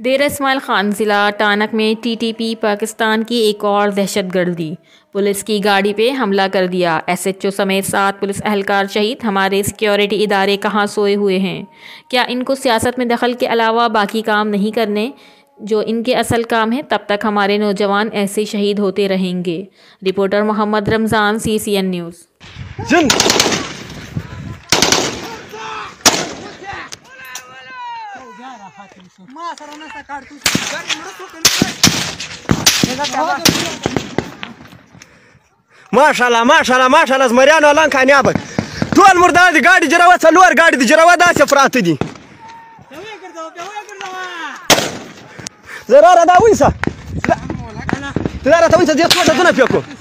देर इस्माइल खान ज़िला टानक में टीटीपी पाकिस्तान की एक और दहशतगर्दी। पुलिस की गाड़ी पे हमला कर दिया। एसएचओ समेत 7 पुलिस अहलकार शहीद। हमारे सिक्योरिटी इदारे कहाँ सोए हुए हैं? क्या इनको सियासत में दखल के अलावा बाकी काम नहीं करने जो इनके असल काम है? तब तक हमारे नौजवान ऐसे शहीद होते रहेंगे। Reporter Mohammad Ramzan, CCN news. माशाल्लाह माशाल्लाह माशाल्लाह मरियानो लंका न्याब तोल मुर्दा गाड़ी जरावा सलवर गाड़ी जरावा दास फ्रात दी जरा रदा वइसा तरा तवइसा जे छोटा दुना फेको